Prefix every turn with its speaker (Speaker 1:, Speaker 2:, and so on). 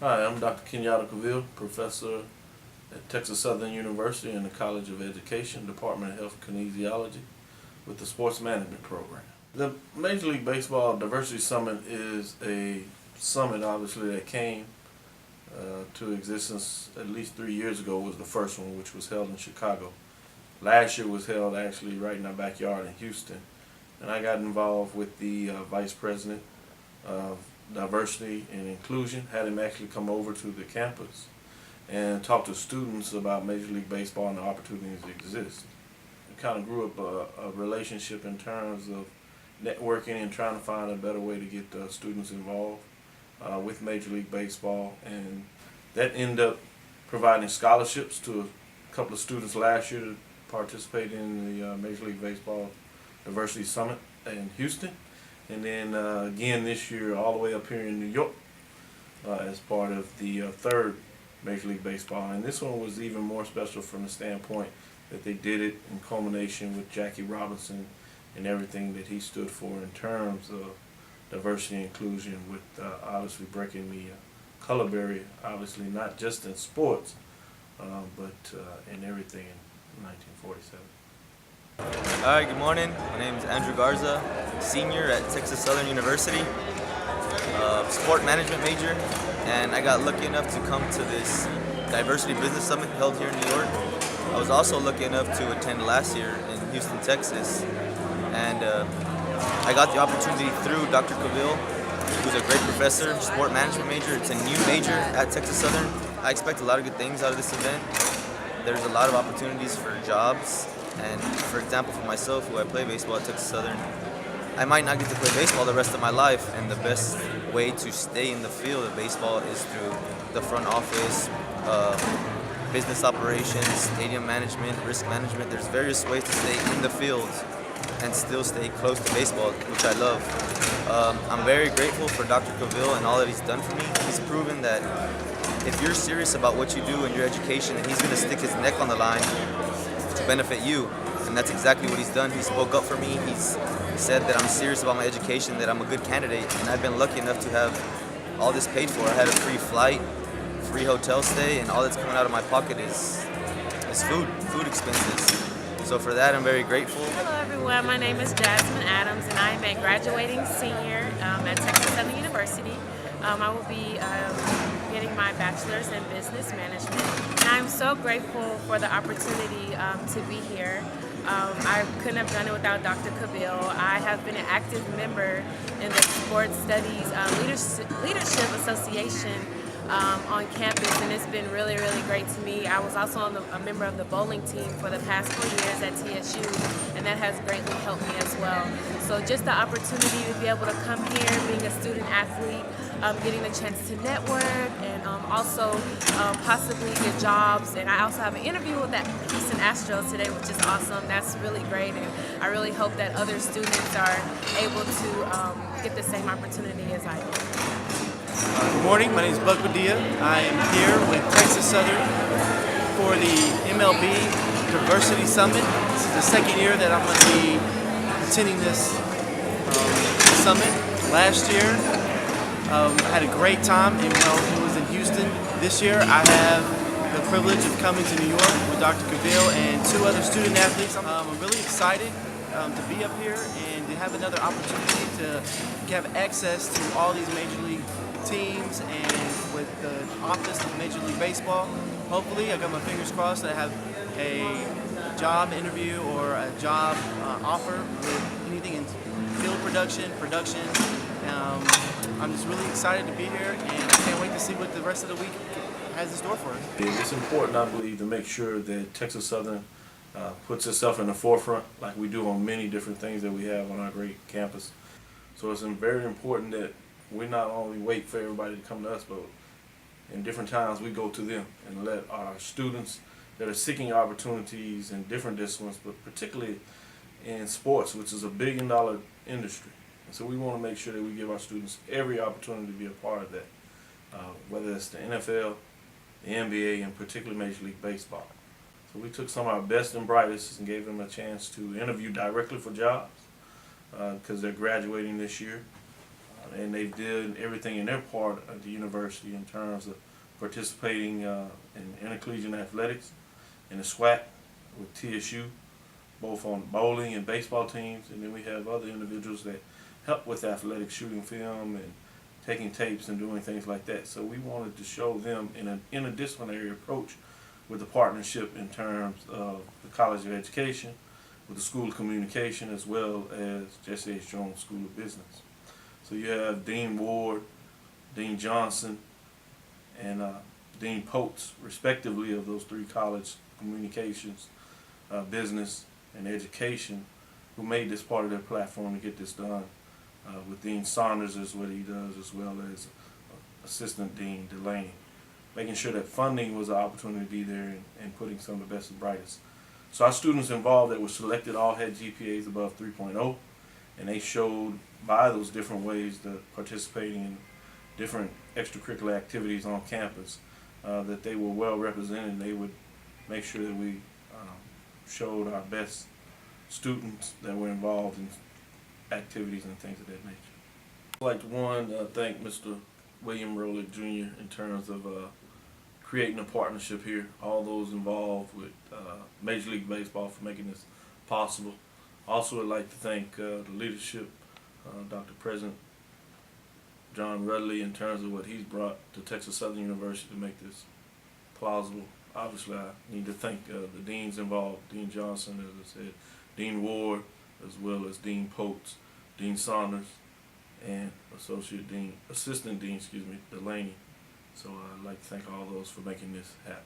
Speaker 1: Hi, I'm Dr. Kenyatta Cavill, professor at Texas Southern University in the College of Education, Department of Health and Kinesiology, with the Sports Management Program. The Major League Baseball Diversity Summit is a summit, obviously, that came to existence at least 3 years ago. Was the first one, which was held in Chicago. Last year was held actually right in our backyard in Houston, and I got involved with the vice president of diversity and inclusion, had him actually come over to the campus and talk to students about Major League Baseball and the opportunities that exist. It kind of grew up a relationship in terms of networking and trying to find a better way to get students involved with Major League Baseball, and that ended up providing scholarships to a couple of students last year to participate in the Major League Baseball Diversity Summit in Houston. And then again this year all the way up here in New York as part of the third Major League Baseball. And this one was even more special from the standpoint that they did it in culmination with Jackie Robinson and everything that he stood for in terms of diversity and inclusion, with obviously breaking the color barrier, obviously not just in sports, but in everything in 1947.
Speaker 2: Alright, good morning. My name is Andrew Garza, senior at Texas Southern University, sport management major, and I got lucky enough to come to this Diversity Business Summit held here in New York. I was also lucky enough to attend last year in Houston, Texas, and I got the opportunity through Dr. Cavill, who's a great professor, sport management major. It's a new major at Texas Southern. I expect a lot of good things out of this event. There's a lot of opportunities for jobs. And for example, for myself, who I play baseball at Texas Southern, I might not get to play baseball the rest of my life, and the best way to stay in the field of baseball is through the front office, business operations, stadium management, risk management. There's various ways to stay in the field and still stay close to baseball, which I love. I'm very grateful for Dr. Cavill and all that he's done for me. He's proven that if you're serious about what you do and your education, and he's going to stick his neck on the line to benefit you, and that's exactly what he's done. He spoke up for me. He's said that I'm serious about my education, that I'm a good candidate, and I've been lucky enough to have all this paid for. I had a free flight, free hotel stay, and all that's coming out of my pocket is food expenses. So for that, I'm very grateful.
Speaker 3: Hello everyone, my name is Jasmine Adams, and I am a graduating senior at Texas Southern University. I will be getting my bachelor's in business management, and I'm so grateful for the opportunity to be here. I couldn't have done it without Dr. Cavill. I have been an active member in the Sports Studies Leadership Association on campus, and it's been really, really great to me. I was also a member of the bowling team for the past 4 years at TSU, and that has greatly helped me as well. So just the opportunity to be able to come here, being a student athlete, getting the chance to network, and also possibly get jobs. And I also have an interview with the Houston Astros today, which is awesome. That's really great, and I really hope that other students are able to get the same opportunity as I did.
Speaker 4: Good morning, my name is Bedia. I am here with Texas Southern for the MLB Diversity Summit. This is the second year that I'm going to be attending this summit. Last year, I had a great time, and it was in Houston. This year, I have the privilege of coming to New York with Dr. Cavill and 2 other student athletes. I'm really excited to be up here and to have another opportunity to have access to all these Major League teams, and with the office of Major League Baseball. Hopefully, I got my fingers crossed that I have a job interview or a job offer with anything in field production. I'm just really excited to be here, and I can't wait to see what the rest of the week has in store for us.
Speaker 1: It's important, I believe, to make sure that Texas Southern puts itself in the forefront, like we do on many different things that we have on our great campus. So it's very important that we not only wait for everybody to come to us, but in different times we go to them and let our students that are seeking opportunities in different disciplines, but particularly in sports, which is a $1 billion industry. And so we want to make sure that we give our students every opportunity to be a part of that, whether it's the NFL, the NBA, and particularly Major League Baseball. So we took some of our best and brightest and gave them a chance to interview directly for jobs because they're graduating this year. and they did everything in their part of the university in terms of participating in intercollegiate athletics, in the SWAC with TSU, both on bowling and baseball teams, and then we have other individuals that help with athletics, shooting film and taking tapes and doing things like that. So we wanted to show them in an interdisciplinary approach with the partnership in terms of the College of Education, with the School of Communication, as well as Jesse H. Jones School of Business. So you have Dean Ward, Dean Johnson, and Dean Potes, respectively, of those three college communications, business, and education, who made this part of their platform to get this done. With Dean Saunders is what he does, as well as Assistant Dean Delaney, making sure that funding was an opportunity there and putting some of the best and brightest. So our students involved that were selected all had GPAs above 3.0, and they showed by those different ways that participating in different extracurricular activities on campus that they were well represented. They would make sure that we showed our best students that were involved in activities and things of that nature. I'd like to thank Mr. William Rowlett Jr. in terms of creating a partnership here, all those involved with Major League Baseball for making this possible. Also, I'd like to thank the leadership, Dr. President John Rudley, in terms of what he's brought to Texas Southern University to make this plausible. Obviously, I need to thank the deans involved, Dean Johnson, as I said, Dean Ward, as well as Dean Potes, Dean Saunders, and Assistant Dean, Delaney. So I'd like to thank all those for making this happen.